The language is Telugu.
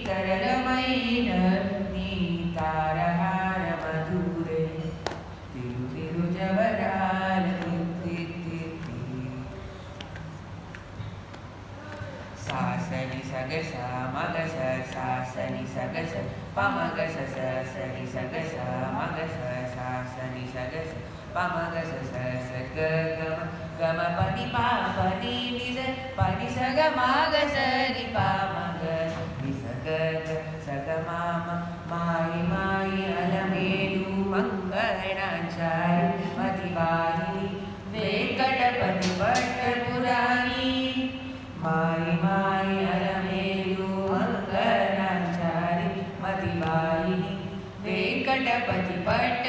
తరళమైన నీ తారహార మధురే తిరు తిరు జవరాల సాసని సగస మగస సాసని సగస పమగస సని సగస మగస సాసని సగస పమగస స గమ గమ పని పా పని నిజ పని సగ మాగస ని పామగ ని సగ సగ మామ మాయి మాయి అలమేలు మంగళాచారి మతివాహిని వెంకటపతి పట్టపురాణి మాయి మాయి అలమేలు మంగళాచారి మతివాహిని వెంకటపతి పట్ట